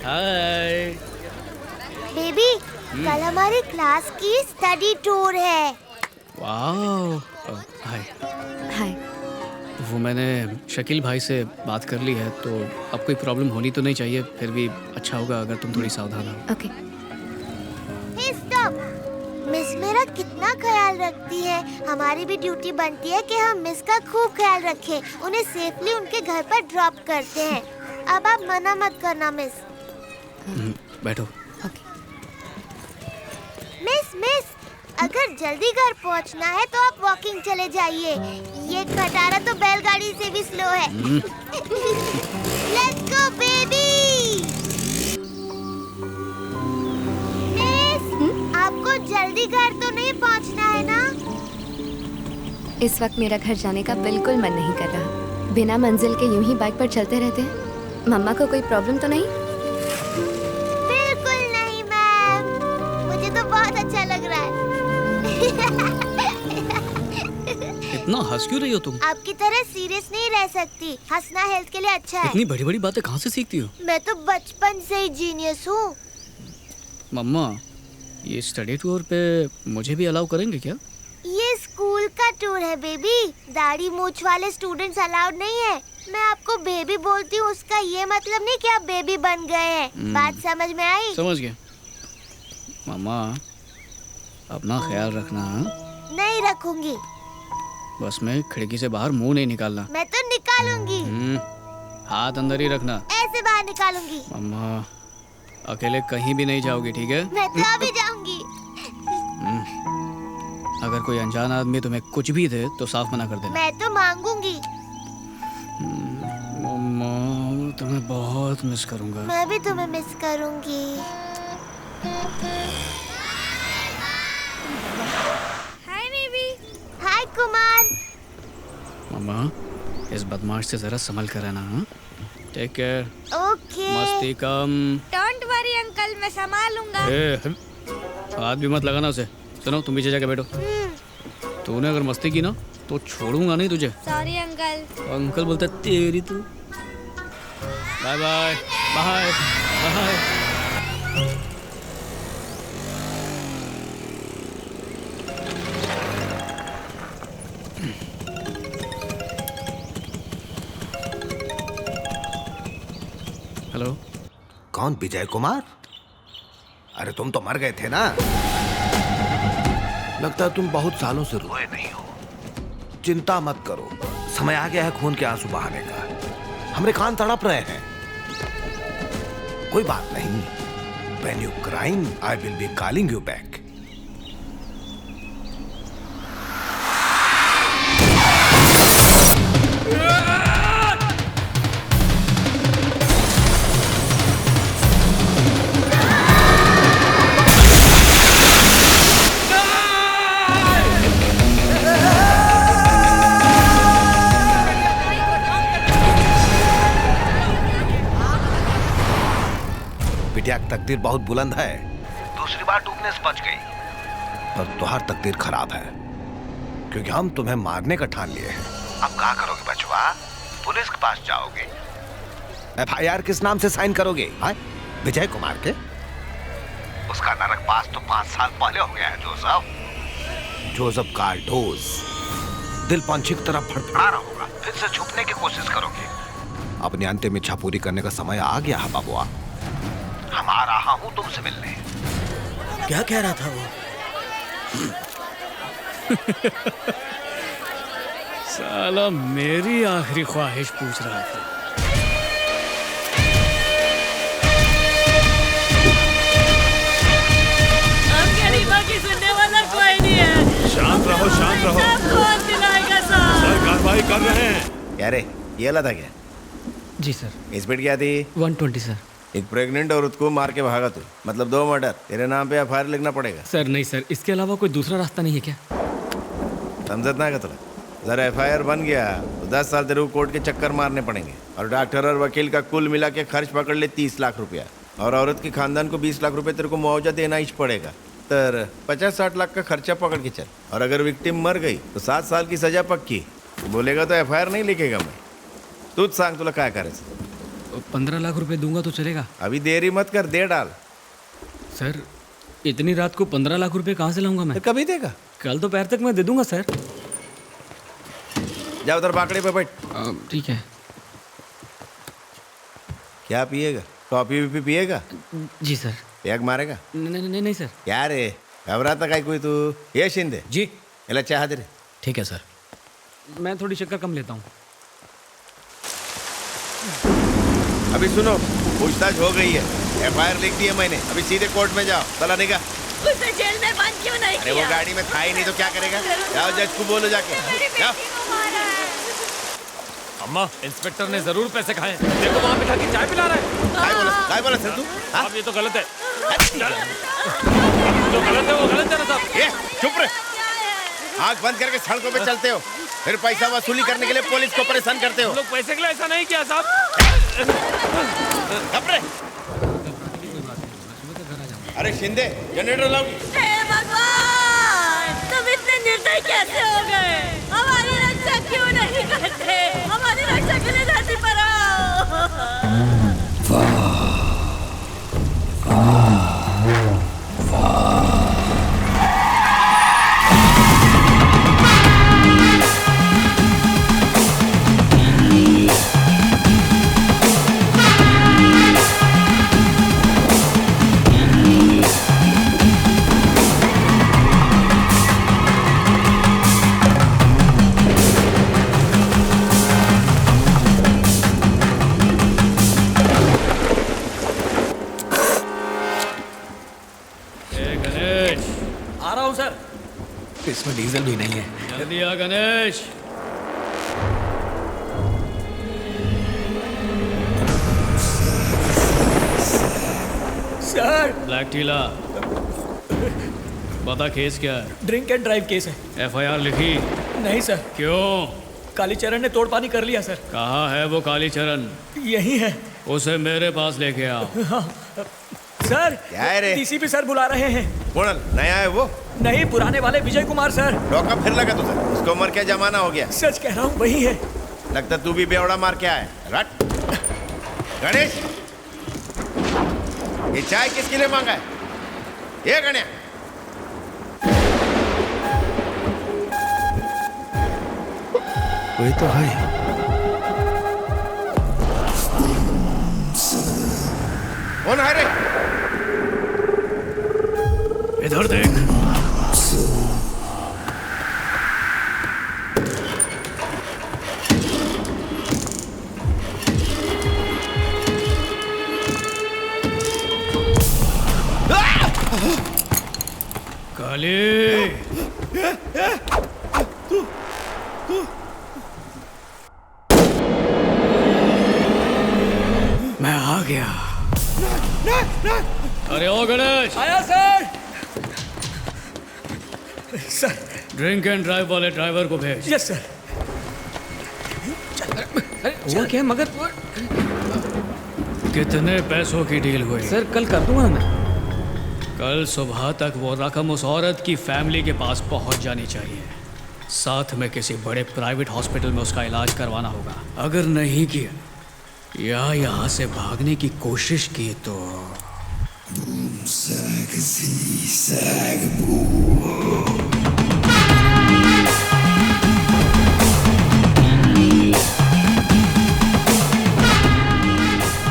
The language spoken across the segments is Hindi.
हाय बेबी, कल हमारी क्लास की स्टडी टूर है। वाओ। हाय। हाय। वो मैंने शकील भाई से बात कर ली है, तो अब कोई प्रॉब्लम होनी तो नहीं चाहिए। फिर भी अच्छा होगा अगर तुम थोड़ी सावधान हो। ओके। हे स्टॉप। मिस मेरा कितना ख्याल रखती है। हमारी भी ड्यूटी बनती है कि हम मिस का खूब ख्याल रखें, उन्हें सेफली उनके घर पर ड्रॉप करते हैं। अब आप मना मत करना मिस। बैठो। ओके। मिस, अगर जल्दी घर पहुंचना है तो आप वॉकिंग चले जाइए। ये खटारा तो बैलगाड़ी से भी स्लो है। Let's go baby. मिस, आपको जल्दी घर तो नहीं पहुंचना है ना? इस वक्त मेरा घर जाने का बिल्कुल मन नहीं कर रहा। बिना मंजिल के यूं ही बाइक पर चलते रहते हैं। मम्मा को कोई प्रॉब्लम तो नहीं? बिल्कुल नहीं मैम, मुझे तो बहुत अच्छा लग रहा है। इतना हंस क्यों रही हो तुम? आपकी तरह सीरियस नहीं रह सकती। हंसना हेल्थ के लिए अच्छा है। इतनी बड़ी बड़ी बातें कहाँ से सीखती हो? मैं तो बचपन से ही जीनियस हूँ। मम्मा, ये स्टडी टूर पे मुझे भी अलाउ करेंगे क्या? ये स्कूल का टूर है बेबी। दाढ़ी मूछ वाले स्टूडेंट्स अलाउड नहीं है। मैं आपको बेबी बोलती हूँ, उसका ये मतलब नहीं कि आप बेबी बन गए हैं। बात समझ में आई? समझ गया। मम्मा, अपना ख्याल रखना। नहीं रखूंगी। बस में खिड़की से बाहर मुंह नहीं निकालना। मैं तो निकालूंगी। हाथ अंदर ही रखना। ऐसे बाहर निकालूंगी। मम्मा, अकेले कहीं भी नहीं जाओगी, ठीक है? मैं तो अभी जाऊंगी। अगर कोई अनजान आदमी तुम्हें कुछ भी दे तो साफ मना कर देना। मैं तो मांगूंगी। मम्मा, तुम्हें बहुत मिस करूंगा। मैं भी तुम्हें मिस करूंगी। Hi baby. हाय कुमार। मम्मा, इस बदमाश से जरा संभल कर रहना। हाँ? Take care. ओके। मस्ती कम। डोंट वरी अंकल, मैं संभालूंगा। हाथ भी मत लगाना उसे। सुनो, तुम पीछे जाके बैठो। तूने अगर मस्ती की ना तो छोड़ूंगा नहीं तुझे। Sorry uncle. अंकल बोलते तेरी तू। Bye bye bye bye. Hello. कौन? विजय कुमार? अरे तुम तो मर गए थे ना। लगता है तुम बहुत सालों से रोए नहीं हो। चिंता मत करो, समय आ गया है खून के आंसू बहाने का। हमारे कान तड़प रहे हैं। कोई बात नहीं। When you crying, I will be calling you back. बिटिया की तकदीर बहुत बुलंद है। दूसरी बार डूबने से बच गई, पर तुम्हारी तकदीर खराब है, क्योंकि हम तुम्हें मारने का ठान लिए हैं। अब क्या करोगे बचवा? पुलिस के पास जाओगे? FIR किस नाम से साइन करोगे? विजय कुमार के? उसका नरक पास तो 5 साल पहले हो गया है जोसेफ कार्डोज। दिल पंछी की तरह फड़फड़ा रहा होगा। फिर से छुपने की कोशिश करोगे। अपनी अंतिम इच्छा पूरी करने का समय आ गया है बाबुआ। हम आ रहा हूं तुमसे मिलने। क्या कह रहा था वो? साला मेरी आखिरी ख्वाहिश पूछ रहा था। हम गरीबों की सुनने वाला कोई नहीं है। शांत रहो, शांत रहो। कौन दिलाएगा सर कार्रवाई कर रहे हैं। क्या रे, ये लगा क्या? जी सर। स्पीड क्या थी? 120 सर। एक प्रेग्नेंट औरत को मार के भागा तू, मतलब 2 मर्डर। तेरे नाम पे FIR लिखना पड़ेगा। सर नहीं सर, इसके अलावा कोई दूसरा रास्ता नहीं है क्या? समझत ना का तुला? अगर FIR बन गया तो 10 साल तेरे को कोर्ट के चक्कर मारने पड़ेंगे, और डॉक्टर और वकील का कुल मिला के खर्च पकड़ ले 30 लाख रुपया, और औरत के खानदान को 20 लाख रुपए तेरे को मुआवजा देना ही पड़ेगा। तर 50-60 लाख का खर्चा पकड़ के चल। और अगर विक्टिम मर गई तो 7 साल की सजा पक्की। बोलेगा तो FIR नहीं लिखेगा मैं। तूच सांग तुला काय करायचं? 15 लाख रुपए दूंगा तो चलेगा? अभी देरी मत कर, दे डाल। सर इतनी रात को 15 लाख रुपए कहाँ से लाऊंगा मैं? तो कभी देगा। कल दोपहर तक मैं दे दूंगा सर। जा उधर बाकड़े पे बैठ। ठीक है। क्या पिएगा? कॉफी भी पिएगा? जी सर। पैग मारेगा? नहीं सर। क्या रे, घबराता काय कोई तू? ये शिंदे जी। एला चाह दे रे। ठीक है सर, मैं थोड़ी शक्कर कम लेता हूँ। अभी सुनो, पूछताछ हो गई है, एफआईआर लिख दी है मैंने। अभी सीधे कोर्ट में जाओ। चला निका। उसे जेल में बंद क्यों नहीं अरे वो गाड़ी में था ही नहीं तो क्या करेगा? जाओ जज को बोलो जाके। जाओ। अम्मा, इंस्पेक्टर ने जरूर पैसे खाए। देखो वहाँ बिठा के चाय पिला रहा है। काय बोला सर तू? हाँ? अब ये तो गलत है। जो गलत है वो गलत है ना साहब। ये चुप रहे। आँख बंद करके सड़कों पे चलते हो, फिर पैसा वसूली करने के लिए पुलिस को परेशान करते हो। हम लोग पैसे के लिए ऐसा नहीं किया साहब। घबरे। अरे शिंदे, जनरेटर लाओ। हे भगवान, तुम इतने निर्दयी कैसे हो गए? हमारी रक्षा क्यों नहीं करते? हमारी रक्षा के लिए धरती पर आओ। आ रहा हूँ सर। इसमें डीजल भी नहीं है। जल्दी आ गणेश। सर ब्लैक टीला, बता केस क्या है? ड्रिंक एंड ड्राइव केस है। एफआईआर लिखी? नहीं सर, क्यों? कालीचरण ने तोड़ पानी कर लिया सर। कहाँ है वो कालीचरण? यही है उसे मेरे पास लेके आओ। सर। क्या है रे? डीसीपी सर बुला रहे हैं। कौन नया है वो? नहीं, पुराने वाले विजय कुमार सर। डॉका फिर लगा तुझे? उसको उम्र क्या जमाना हो गया? सच कह रहा हूँ, वही है। लगता तू भी बेवड़ा मार के आया। रट। गणेश, ये चाय किसके लिए मांगा है? ये गणेश, वही तो है। कौन है रे? इधर देख। काली, मैं आ गया। अरे ओ गणेश, आया sir. Sir. Drink and drive वाले ड्राइवर को भेज। Yes sir. हुआ क्या मगर? कितने पैसों की डील हुई? सर कल कर दूंगा मैं। कल सुबह तक वो रकम उस औरत की फैमिली के पास पहुंच जानी चाहिए। साथ में किसी बड़े प्राइवेट हॉस्पिटल में उसका इलाज करवाना होगा। अगर नहीं किया या यहाँ से भागने की कोशिश की तो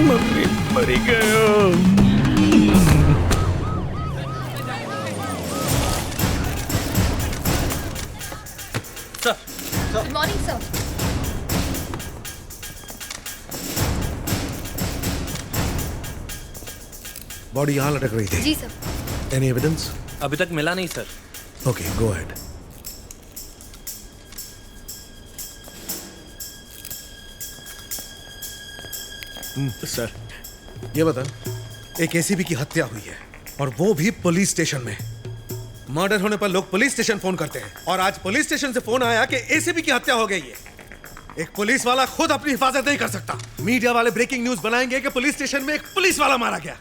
मम्मी मरी गयो। Good morning sir. बॉडी यहाँ लटक रही थी। जी सर। Any evidence? अभी तक मिला नहीं sir. Okay, go ahead. Sir, ये बता, एक एसीपी की हत्या हुई है और वो भी पुलिस स्टेशन में। मर्डर होने पर लोग पुलिस स्टेशन फोन करते हैं और आज पुलिस स्टेशन से फोन आया कि एसीपी की हत्या हो गई है। एक पुलिस वाला खुद अपनी हिफाजत नहीं कर सकता। मीडिया वाले ब्रेकिंग न्यूज बनाएंगे कि पुलिस स्टेशन में एक पुलिस वाला मारा गया।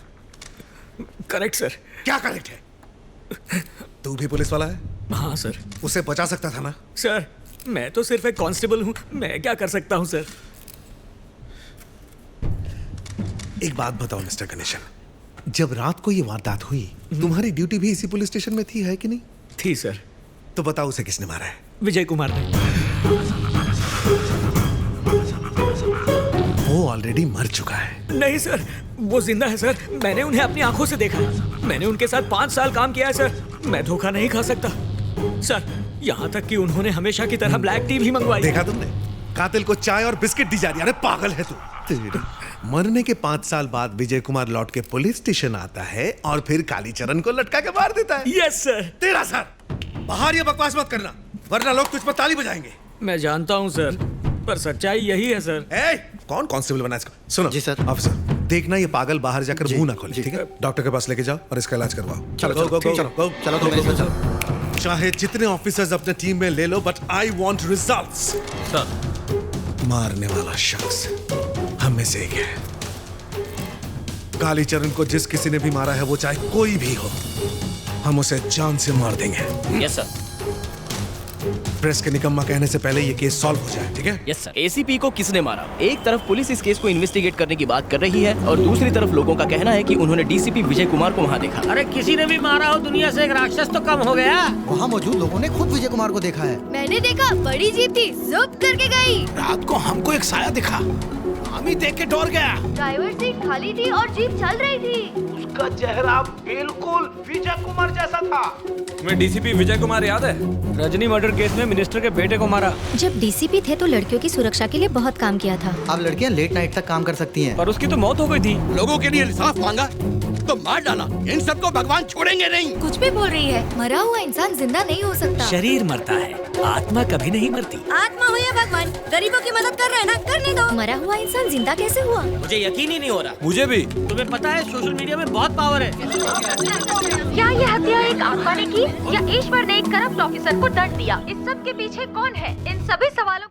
Correct sir. क्या करेक्ट है? तू भी पुलिस वाला है? हाँ सर। उसे बचा सकता था ना? सर, मैं तो सिर्फ एक कांस्टेबल हूँ, मैं क्या कर सकता हूँ सर? एक बात बताओ मिस्टर गणेशन, जब रात को ये वारदात हुई तुम्हारी ड्यूटी भी इसी पुलिस स्टेशन में थी, है कि नहीं? थी सर। तो बताओ उसे किसने मारा है? विजय कुमार ने। वो ऑलरेडी मर चुका है। नहीं सर, वो जिंदा है सर। मैंने उन्हें अपनी आंखों से देखा है। मैंने उनके साथ 5 साल काम किया है सर। मैं धोखा नहीं खा सकता सर। यहाँ तक कि उन्होंने हमेशा की तरह ब्लैक टी भी मंगवाई। देखा तुमने, कातिल को चाय और बिस्किट दी जा रही है। अरे पागल है तू। तेरे मरने के 5 साल बाद विजय कुमार लौट के पुलिस स्टेशन आता है और फिर कालीचरण को लटका के मार देता है। Yes sir. तेरा सर, बाहर ये बकवास मत करना वरना लोग तुझ पर ताली बजाएंगे। मैं जानता हूँ सर, पर सच्चाई यही है सर। कौन कांस्टेबल बना इसको? सुनो जी सर। ऑफिसर, देखना ये पागल बाहर जाकर मुंह ना खोले, ठीक है? डॉक्टर के पास लेके जाओ और इसका इलाज करवाओ। चलो गो, चलो गो, गो, चलो तो मेरे साथ चलो। चाहे जितने ऑफिसर्स अपने टीम में ले लो, but I want results. Sir. मारने वाला शख्स हम में से एक है। कालीचरण को जिस किसी ने भी मारा है, वो चाहे कोई भी हो, हम उसे जान से मार देंगे। Yes sir. प्रेस के निकम्मा कहने से पहले ये केस सॉल्व हो जाए, ठीक है? Yes sir. एसीपी को किसने मारा? एक तरफ पुलिस इस केस को इन्वेस्टिगेट करने की बात कर रही है और दूसरी तरफ लोगों का कहना है कि उन्होंने डीसीपी विजय कुमार को वहां देखा। अरे किसी ने भी मारा हो, दुनिया से एक राक्षस तो कम हो गया। वहाँ मौजूद लोगों ने खुद विजय कुमार को देखा है। मैंने देखा, बड़ी जीप थी, ज़ुप करके गई। रात को हमको एक साया दिखा, हम ही देख के डर गया। ड्राइवर सीट खाली थी और जीप चल रही थी। उसका चेहरा बिल्कुल विजय कुमार जैसा था। तुम्हें डीसीपी विजय कुमार याद है? रजनी मर्डर केस में मिनिस्टर के बेटे को मारा। जब डीसीपी थे तो लड़कियों की सुरक्षा के लिए बहुत काम किया था। अब लड़कियां लेट नाइट तक काम कर सकती हैं। पर उसकी तो मौत हो गई थी। लोगों के लिए इंसाफ मांगा तो मार डाला। इन सबको भगवान छोड़ेंगे नहीं। कुछ भी बोल रही है। मरा हुआ इंसान जिंदा नहीं हो सकता। शरीर मरता है, आत्मा कभी नहीं मरती। आत्मा हो या भगवान, गरीबों की मदद कर रहे हैं ना, करने दो। मरा हुआ इंसान जिंदा कैसे हुआ? मुझे यकीन ही नहीं हो रहा। मुझे भी। तुम्हें पता है सोशल मीडिया में बहुत पावर है। क्या ये हत्या एक आत्मा ने की या ईश्वर ने एक करप्ट ऑफिसर को दंड दिया? इस सब के पीछे कौन है? इन सभी सवालों